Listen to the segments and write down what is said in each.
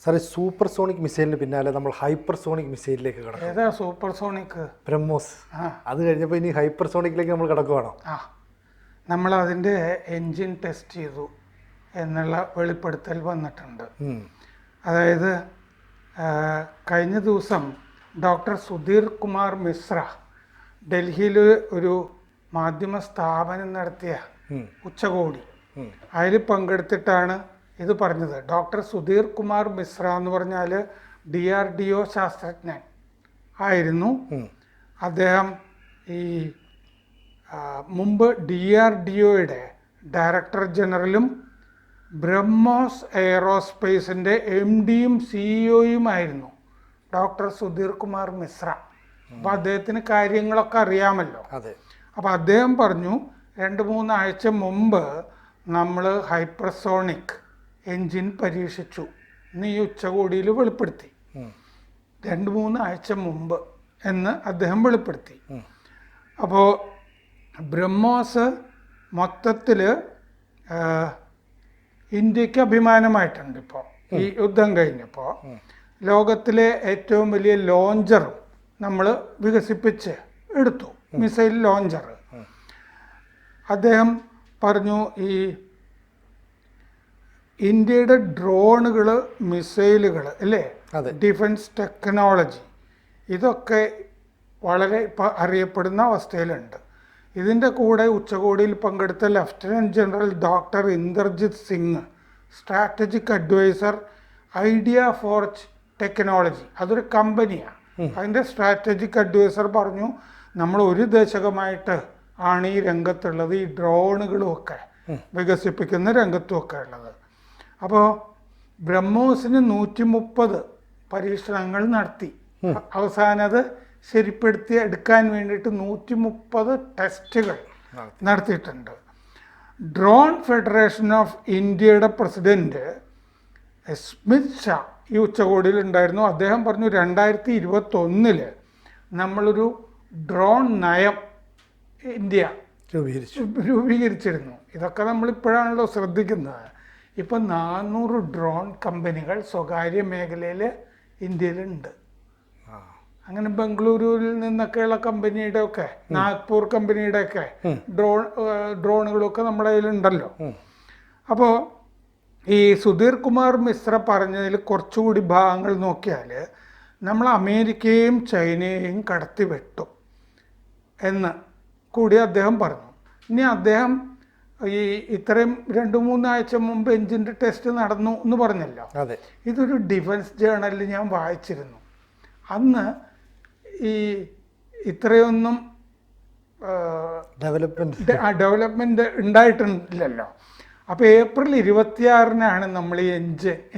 സാറേ, സൂപ്പർസോണിക് മിസൈലിന് പിന്നാലെ നമ്മൾ ഹൈപ്പർസോണിക് മിസൈലിലേക്ക് കടക്കും. ഏതാ സൂപ്പർസോണിക്? ബ്രഹ്മോസ്. അത് കഴിഞ്ഞപ്പോൾ ഇനി ഹൈപ്പർസോണിക്കിലേക്ക് നമ്മൾ കടക്കുവാണോ? നമ്മൾ അതിൻ്റെ എൻജിൻ ടെസ്റ്റ് ചെയ്തു എന്നുള്ള വെളിപ്പെടുത്തൽ വന്നിട്ടുണ്ട്. അതായത് കഴിഞ്ഞ ദിവസം ഡോക്ടർ സുധീർ കുമാർ മിശ്ര ഡൽഹിയിൽ ഒരു മാധ്യമ സ്ഥാപനം നടത്തിയ ഉച്ചകോടി, അതിൽ പങ്കെടുത്തിട്ടാണ് ഇത് പറഞ്ഞത്. ഡോക്ടർ സുധീർ കുമാർ മിശ്ര എന്ന് പറഞ്ഞാൽ DRDO ശാസ്ത്രജ്ഞൻ ആയിരുന്നു. അദ്ദേഹം ഈ മുമ്പ് DRDOയുടെ ഡയറക്ടർ ജനറലും ബ്രഹ്മോസ് എയറോസ്പേസിൻ്റെ MDയും CEOയുമായിരുന്നു ഡോക്ടർ സുധീർ കുമാർ മിശ്ര. അപ്പോൾ അദ്ദേഹത്തിന് കാര്യങ്ങളൊക്കെ അറിയാമല്ലോ. അപ്പോൾ അദ്ദേഹം പറഞ്ഞു, 2-3 ആഴ്ച മുമ്പ് നമ്മൾ ഹൈപ്പർസോണിക് എൻജിൻ പരീക്ഷിച്ചു എന്ന് ഈ ഉച്ചകോടിയിൽ വെളിപ്പെടുത്തി. 2-3 ആഴ്ച മുമ്പ് എന്ന് അദ്ദേഹം വെളിപ്പെടുത്തി. അപ്പോൾ ബ്രഹ്മോസ് മൊത്തത്തിൽ ഇന്ത്യക്ക് അഭിമാനമായിട്ടുണ്ട്. ഇപ്പോൾ ഈ യുദ്ധം കഴിഞ്ഞപ്പോൾ ലോകത്തിലെ ഏറ്റവും വലിയ ലോഞ്ചറും നമ്മൾ വികസിപ്പിച്ച് എടുത്തു, മിസൈൽ ലോഞ്ചർ. അദ്ദേഹം പറഞ്ഞു, ഈ ഇന്ത്യയുടെ ഡ്രോണുകൾ, മിസൈലുകൾ അല്ലേ, ഡിഫൻസ് ടെക്നോളജി, ഇതൊക്കെ വളരെ ഇപ്പോൾ അറിയപ്പെടുന്ന അവസ്ഥയിലുണ്ട്. ഇതിൻ്റെ കൂടെ ഉച്ചകോടിയിൽ പങ്കെടുത്ത lieutenant general doctor Inderjit Singh, strategic adviser idea forge technology, അതൊരു കമ്പനിയാണ്, അതിൻ്റെ സ്ട്രാറ്റജിക് അഡ്വൈസർ പറഞ്ഞു, നമ്മൾ ഒരു ദശകമായിട്ട് ആണ് ഈ രംഗത്തുള്ളത്, ഈ ഡ്രോണുകളുമൊക്കെ വികസിപ്പിക്കുന്ന രംഗത്തുമൊക്കെ ഉള്ളത്. അപ്പോൾ ബ്രഹ്മോസിന് 130 പരീക്ഷണങ്ങൾ നടത്തി. അവസാനം അത് ശരിപ്പെടുത്തി എടുക്കാൻ വേണ്ടിയിട്ട് 130 ടെസ്റ്റുകൾ നടത്തിയിട്ടുണ്ട്. ഡ്രോൺ ഫെഡറേഷൻ ഓഫ് ഇന്ത്യയുടെ പ്രസിഡന്റ് സ്മിത് ഷാ ഈ ഉച്ചകോടിയിൽ ഉണ്ടായിരുന്നു. അദ്ദേഹം പറഞ്ഞു, 2021 നമ്മളൊരു ഡ്രോൺ നയം ഇന്ത്യ രൂപീകരിച്ചിരുന്നു. ഇതൊക്കെ നമ്മളിപ്പോഴാണല്ലോ ശ്രദ്ധിക്കുന്നത്. ഇപ്പം 400 ഡ്രോൺ കമ്പനികൾ സ്വകാര്യ മേഖലയിൽ ഇന്ത്യയിലുണ്ട്. അങ്ങനെ ബംഗളൂരുവിൽ നിന്നൊക്കെയുള്ള കമ്പനിയുടെ ഒക്കെ, നാഗ്പൂർ കമ്പനിയുടെ ഒക്കെ ഡ്രോണുകളൊക്കെ നമ്മുടെ കയ്യിലുണ്ടല്ലോ. അപ്പോൾ ഈ സുധീർ കുമാർ മിശ്ര പറഞ്ഞതിൽ കുറച്ചുകൂടി ഭാഗങ്ങൾ നോക്കിയാൽ നമ്മൾ അമേരിക്കയും ചൈനയെയും കടത്തിവെട്ടും എന്ന് കൂടി അദ്ദേഹം പറഞ്ഞു. ഇനി അദ്ദേഹം ഈ ഇത്രയും 2-3 ആഴ്ച മുമ്പ് എൻജിൻ്റെ ടെസ്റ്റ് നടന്നു എന്ന് പറഞ്ഞല്ലോ. ഇതൊരു ഡിഫൻസ് ജേണലിൽ ഞാൻ വായിച്ചിരുന്നു. അന്ന് ഈ ഇത്രയൊന്നും ഡെവലപ്മെൻറ്റ് ഉണ്ടായിട്ടില്ലല്ലോ. അപ്പോൾ ഏപ്രിൽ 26-നാണ് നമ്മൾ ഈ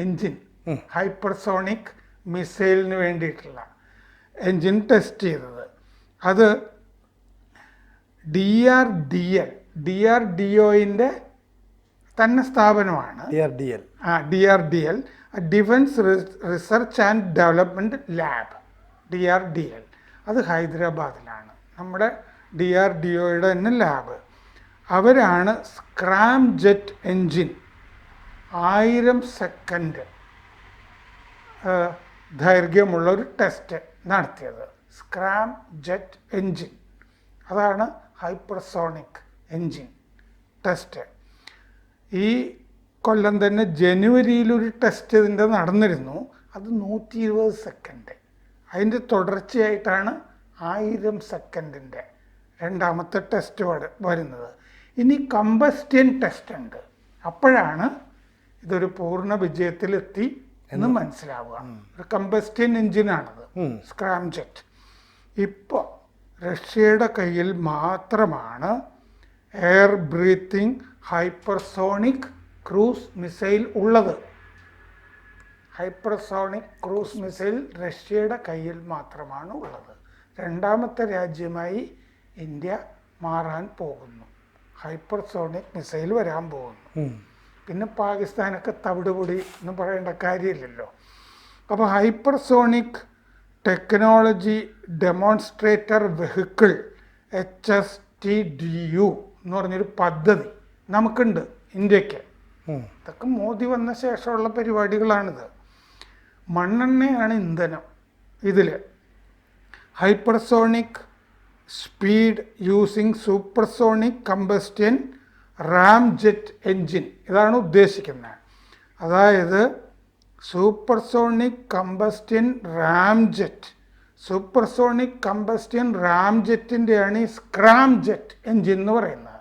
എൻജിൻ ഹൈപ്പർസോണിക് മിസൈലിന് വേണ്ടിയിട്ടുള്ള എൻജിൻ ടെസ്റ്റ് ചെയ്തത്. അത് DRDOൻ്റെ തന്നെ സ്ഥാപനമാണ്. DRDL, defence research and development lab, DRDL. അത് ഹൈദരാബാദിലാണ്, നമ്മുടെ DRDOയുടെ തന്നെ ലാബ്. അവരാണ് സ്ക്രാം ജെറ്റ് എൻജിൻ 1000 സെക്കൻഡ് ദൈർഘ്യമുള്ള ഒരു ടെസ്റ്റ് നടത്തിയത്. സ്ക്രാം ജെറ്റ് എൻജിൻ, അതാണ് ഹൈപ്പർസോണിക് എൻജിൻ ടെസ്റ്റ്. ഈ കൊല്ലം തന്നെ ജനുവരിയിലൊരു ടെസ്റ്റ് ഇതിൻ്റെ നടന്നിരുന്നു. അത് 120 സെക്കൻഡ്. അതിൻ്റെ തുടർച്ചയായിട്ടാണ് 1000 സെക്കൻഡിൻ്റെ രണ്ടാമത്തെ ടെസ്റ്റ് വരുന്നത്. ഇനി കമ്പസ്റ്റ്യൻ ടെസ്റ്റ് ഉണ്ട്. അപ്പോഴാണ് ഇതൊരു പൂർണ്ണ വിജയത്തിലെത്തി എന്ന് മനസ്സിലാവുക. ഒരു കമ്പസ്റ്റ്യൻ എൻജിനാണത്, സ്ക്രാം ജെറ്റ്. ഇപ്പോൾ റഷ്യയുടെ കയ്യിൽ മാത്രമാണ് air breathing hypersonic cruise missile ഉള്ളത്. ഹൈപ്പർസോണിക് ക്രൂസ് മിസൈൽ റഷ്യയുടെ കയ്യിൽ മാത്രമാണ് ഉള്ളത്. രണ്ടാമത്തെ രാജ്യമായി ഇന്ത്യ മാറാൻ പോകുന്നു. ഹൈപ്പർസോണിക് മിസൈൽ വരാൻ പോകുന്നു. പിന്നെ പാകിസ്ഥാനൊക്കെ തവിടുപൊടി എന്ന് പറയേണ്ട കാര്യമില്ലല്ലോ. അപ്പോൾ hypersonic technology demonstrator vehicle HSTDU എന്ന് പറഞ്ഞൊരു പദ്ധതി നമുക്കുണ്ട് ഇന്ത്യക്ക്. ഇതൊക്കെ മോദി വന്ന ശേഷമുള്ള പരിപാടികളാണിത്. മണ്ണെണ്ണയാണ് ഇന്ധനം ഇതിൽ. Hypersonic speed using supersonic combustion ram jet engine ഇതാണ് ഉദ്ദേശിക്കുന്നത്. അതായത് supersonic combustion ram jet, supersonic combustion ram ജെറ്റിൻ്റെയാണ് ഈ സ്ക്രാം ജെറ്റ് എൻജിൻ എന്ന് പറയുന്നത്.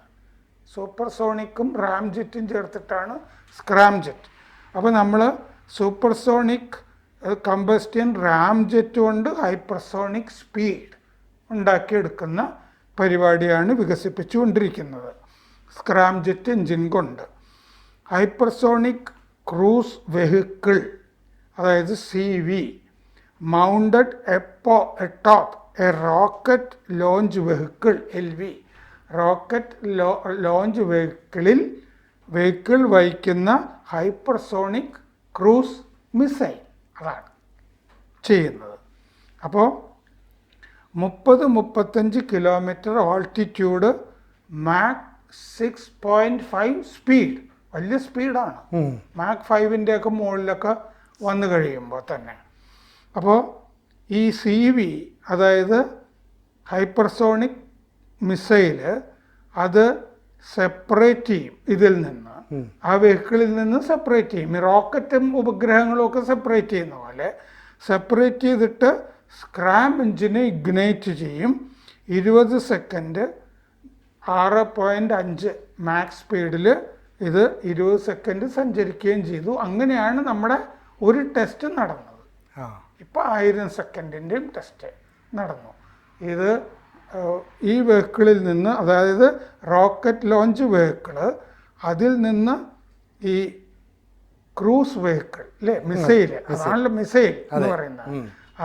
സൂപ്പർസോണിക്കും റാം ജെറ്റും ചേർത്തിട്ടാണ് സ്ക്രാം ജെറ്റ്. അപ്പോൾ നമ്മൾ സൂപ്പർസോണിക് കമ്പസ്റ്റൻ റാം ജെറ്റ് കൊണ്ട് ഹൈപ്പർസോണിക് സ്പീഡ് ഉണ്ടാക്കിയെടുക്കുന്ന പരിപാടിയാണ് വികസിപ്പിച്ചുകൊണ്ടിരിക്കുന്നത് സ്ക്രാം ജെറ്റ് എൻജിൻ കൊണ്ട്. ഹൈപ്പർസോണിക് ക്രൂസ് വെഹിക്കിൾ, അതായത് CV, mounted atop a rocket launch vehicle LV, rocket launch vehicle വഹിക്കുന്ന ഹൈപ്പർസോണിക് ക്രൂസ് മിസൈൽ അതാണ് ചെയ്യുന്നത്. അപ്പോൾ 30-35 കിലോമീറ്റർ ഓൾട്ടിറ്റ്യൂഡ്, മാക് 6.5 സ്പീഡ്, വലിയ സ്പീഡാണ്. മാക് 5ൻ്റെ ഒക്കെ മുകളിലൊക്കെ വന്നു കഴിയുമ്പോൾ തന്നെ. അപ്പോൾ ഈ CV, അതായത് ഹൈപ്പർസോണിക് മിസൈല്, അത് സെപ്പറേറ്റ് ചെയ്യും ഇതിൽ നിന്ന്, ആ വെഹിക്കിളിൽ നിന്ന് സെപ്പറേറ്റ് ചെയ്യും. ഈ റോക്കറ്റും ഉപഗ്രഹങ്ങളും ഒക്കെ സെപ്പറേറ്റ് ചെയ്യുന്ന പോലെ സെപ്പറേറ്റ് ചെയ്തിട്ട് സ്ക്രാം എഞ്ചിനെ ഇഗ്നൈറ്റ് ചെയ്യും. 20 സെക്കൻഡ് 6.5 മാക്സ് സ്പീഡിൽ ഇത് 20 സെക്കൻഡ് സഞ്ചരിക്കുകയും ചെയ്തു. അങ്ങനെയാണ് നമ്മുടെ ഒരു ടെസ്റ്റ് നടന്നത്. ഇപ്പോൾ 1000 സെക്കൻഡിൻ്റെയും ടെസ്റ്റ് നടന്നു. ഇത് ഈ വെഹിക്കിളിൽ നിന്ന്, അതായത് റോക്കറ്റ് ലോഞ്ച് വെഹിക്കിള്, അതിൽ നിന്ന് ഈ ക്രൂസ് വെഹിക്കിൾ അല്ലേ, മിസൈൽ, അതാണല്ലോ മിസൈൽ എന്ന് പറയുന്നത്.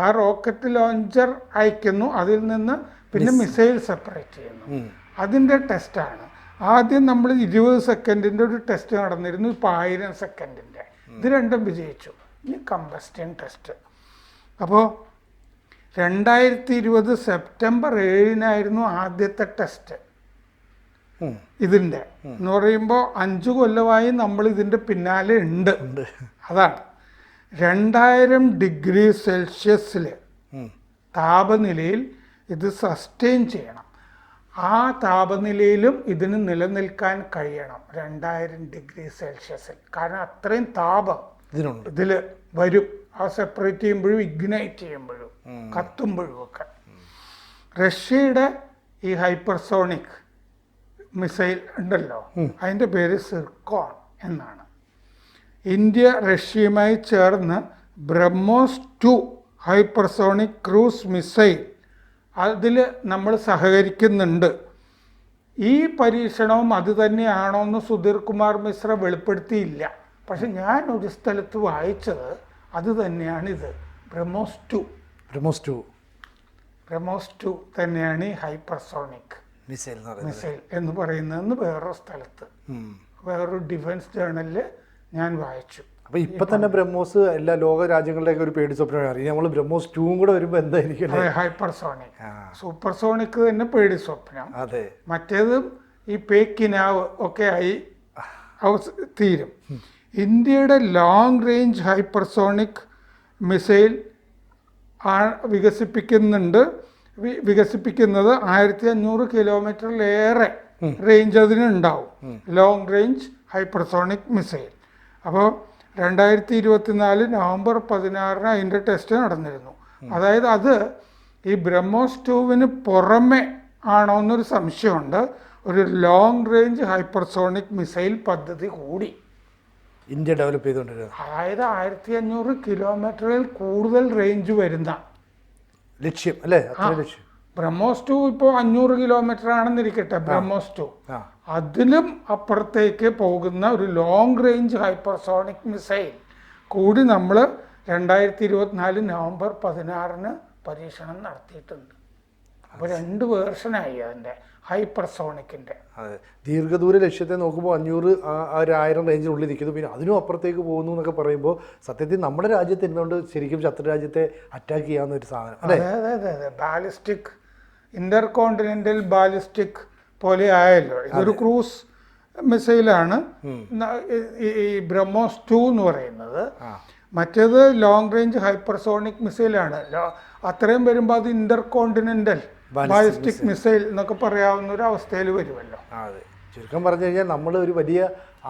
ആ റോക്കറ്റ് ലോഞ്ചർ അയക്കുന്നു, അതിൽ നിന്ന് പിന്നെ മിസൈൽ സെപ്പറേറ്റ് ചെയ്യുന്നു. അതിൻ്റെ ടെസ്റ്റാണ്. ആദ്യം നമ്മൾ 20 സെക്കൻഡിൻ്റെ ഒരു ടെസ്റ്റ് നടന്നിരുന്നു, ഇപ്പോൾ 1000 സെക്കൻഡിൻ്റെ. ഇത് രണ്ടും വിജയിച്ചു. ഇനി കമ്പസ്റ്റൻ ടെസ്റ്റ്. അപ്പോൾ 2020 സെപ്റ്റംബർ 7-നായിരുന്നു ആദ്യത്തെ ടെസ്റ്റ് ഇതിൻ്റെ. എന്ന് പറയുമ്പോൾ 5 കൊല്ലമായി നമ്മൾ ഇതിൻ്റെ പിന്നാലെ ഉണ്ട്. അതാണ് 2000 ഡിഗ്രി സെൽഷ്യസിൽ താപനിലയിൽ ഇത് സസ്റ്റെയിൻ ചെയ്യണം. ആ താപനിലയിലും ഇതിന് നിലനിൽക്കാൻ കഴിയണം 2000 ഡിഗ്രി സെൽഷ്യസിൽ. കാരണം അത്രയും താപം ഇതിൽ വരും, ആ സെപ്പറേറ്റ് ചെയ്യുമ്പോഴും ഇഗ്നൈറ്റ് ചെയ്യുമ്പോഴും കത്തുമ്പോഴും ഒക്കെ. റഷ്യയുടെ ഈ ഹൈപ്പർസോണിക് മിസൈൽ ഉണ്ടല്ലോ, അതിൻ്റെ പേര് സിർക്കോൺ എന്നാണ്. ഇന്ത്യ റഷ്യയുമായി ചേർന്ന് ബ്രഹ്മോസ് 2 ഹൈപ്പർസോണിക് ക്രൂസ് മിസൈൽ അതിൽ നമ്മൾ സഹകരിക്കുന്നുണ്ട്. ഈ പരീക്ഷണവും അത് തന്നെയാണോ എന്ന് സുധീർ കുമാർ മിശ്ര വെളിപ്പെടുത്തിയില്ല. പക്ഷെ ഞാൻ ഒരു സ്ഥലത്ത് വായിച്ചത് അത് തന്നെയാണിത്. ബ്രഹ്മോസ് 2 തന്നെയാണ് ഈ ഹൈപ്പർസോണിക് മിസൈൽ എന്ന് പറയുന്നതെന്ന് വേറൊരു സ്ഥലത്ത്, വേറൊരു ഡിഫൻസ് ജേർണലിൽ ഞാൻ വായിച്ചു. അപ്പോൾ ഇപ്പം തന്നെ ബ്രഹ്മോസ് എല്ലാ ലോക രാജ്യങ്ങളുടെയൊക്കെ ഒരു പേടി സ്വപ്നമാണ്. അറിയാം നമ്മൾ ബ്രഹ്മോസ് 2 കൂടെ വരുമ്പോൾ എന്തായിരിക്കും? ഹൈപ്പർസോണിക്, സൂപ്പർസോണിക് തന്നെ പേടി സ്വപ്നം. അതെ, മറ്റേതും ഈ പേക്കിനാവ് ഒക്കെ ആയി തീരും. ഇന്ത്യയുടെ ലോങ് റേഞ്ച് ഹൈപ്പർസോണിക് മിസൈൽ വികസിപ്പിക്കുന്നത് 1500 കിലോമീറ്ററിലേറെ റേഞ്ച് അതിനുണ്ടാവും. Long range hypersonic missile. അപ്പോൾ 2024 നവംബർ 16 അതിൻ്റെ ടെസ്റ്റ് നടന്നിരുന്നു. അതായത് അത് ഈ ബ്രഹ്മോസ് 2 പുറമെ ആണോ എന്നൊരു സംശയമുണ്ട്. ഒരു ലോങ് റേഞ്ച് ഹൈപ്പർസോണിക് മിസൈൽ പദ്ധതി കൂടി ഇന്ത്യ ഡെവലപ്പ് ചെയ്തുകൊണ്ടിരുന്നത്. അതായത് 1500 കിലോമീറ്ററിൽ കൂടുതൽ റേഞ്ച് വരുന്ന ലക്ഷ്യം അല്ലേ? ലക്ഷ്യം. ബ്രഹ്മോസ് 2 ഇപ്പോൾ 500 കിലോമീറ്റർ ആണെന്നിരിക്കട്ടെ. ബ്രഹ്മോസ് 2 അതിലും അപ്പുറത്തേക്ക് പോകുന്ന ഒരു ലോങ് റേഞ്ച് ഹൈപ്പർസോണിക് മിസൈൽ കൂടി നമ്മൾ 2024 നവംബർ 16 പരീക്ഷണം നടത്തിയിട്ടുണ്ട്. അപ്പോൾ 2 വേർഷനായി അതിൻ്റെ ഹൈപ്പർസോണിക്കിൻ്റെ. അതെ, ദീർഘദൂര ലക്ഷ്യത്തെ നോക്കുമ്പോൾ 500 ഒരു 1000 റേഞ്ചിനുള്ളിൽ നിൽക്കുന്നു. പിന്നെ അതിനും അപ്പുറത്തേക്ക് പോകുന്നു എന്നൊക്കെ പറയുമ്പോൾ സത്യത്തിൽ നമ്മുടെ രാജ്യത്ത് ഇരുന്നുകൊണ്ട് ശരിക്കും ശത്രു രാജ്യത്തെ അറ്റാക്ക് ചെയ്യാവുന്ന ഒരു സാധനം. അതെ അതെ അതെ അതെ ബാലിസ്റ്റിക്, ഇന്റർ കോണ്ടിനെന്റൽ ബാലിസ്റ്റിക് പോലെ ആയല്ലോ. ഇതൊരു ക്രൂസ് മിസൈലാണ് ഈ ബ്രഹ്മോസ് 2 എന്ന് പറയുന്നത്. മറ്റേത് ലോങ് റേഞ്ച് ഹൈപ്പർസോണിക് മിസൈലാണ്. അത്രയും വരുമ്പോൾ അത് ഇന്റർകോണ്ടിനെന്റൽ ബാലിസ്റ്റിക് മിസൈൽ എന്നൊക്കെ പറയാവുന്ന ഒരു അവസ്ഥയിൽ വരുമല്ലോ. അതെ, ചുരുക്കം പറഞ്ഞു കഴിഞ്ഞാൽ നമ്മൾ ഒരു വലിയ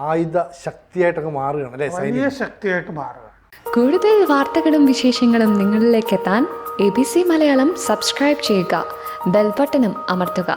ആയുധ ശക്തിയായിട്ടൊക്കെ മാറുകയാണ് അല്ലേ? വലിയ ശക്തിയായിട്ട് മാറുകയാണ്. കൂടുതൽ വാർത്തകളും വിശേഷങ്ങളും നിങ്ങളിലേക്ക് എത്താൻ ABC മലയാളം സബ്സ്ക്രൈബ് ചെയ്യുക, ബെൽ ബട്ടണും അമർത്തുക.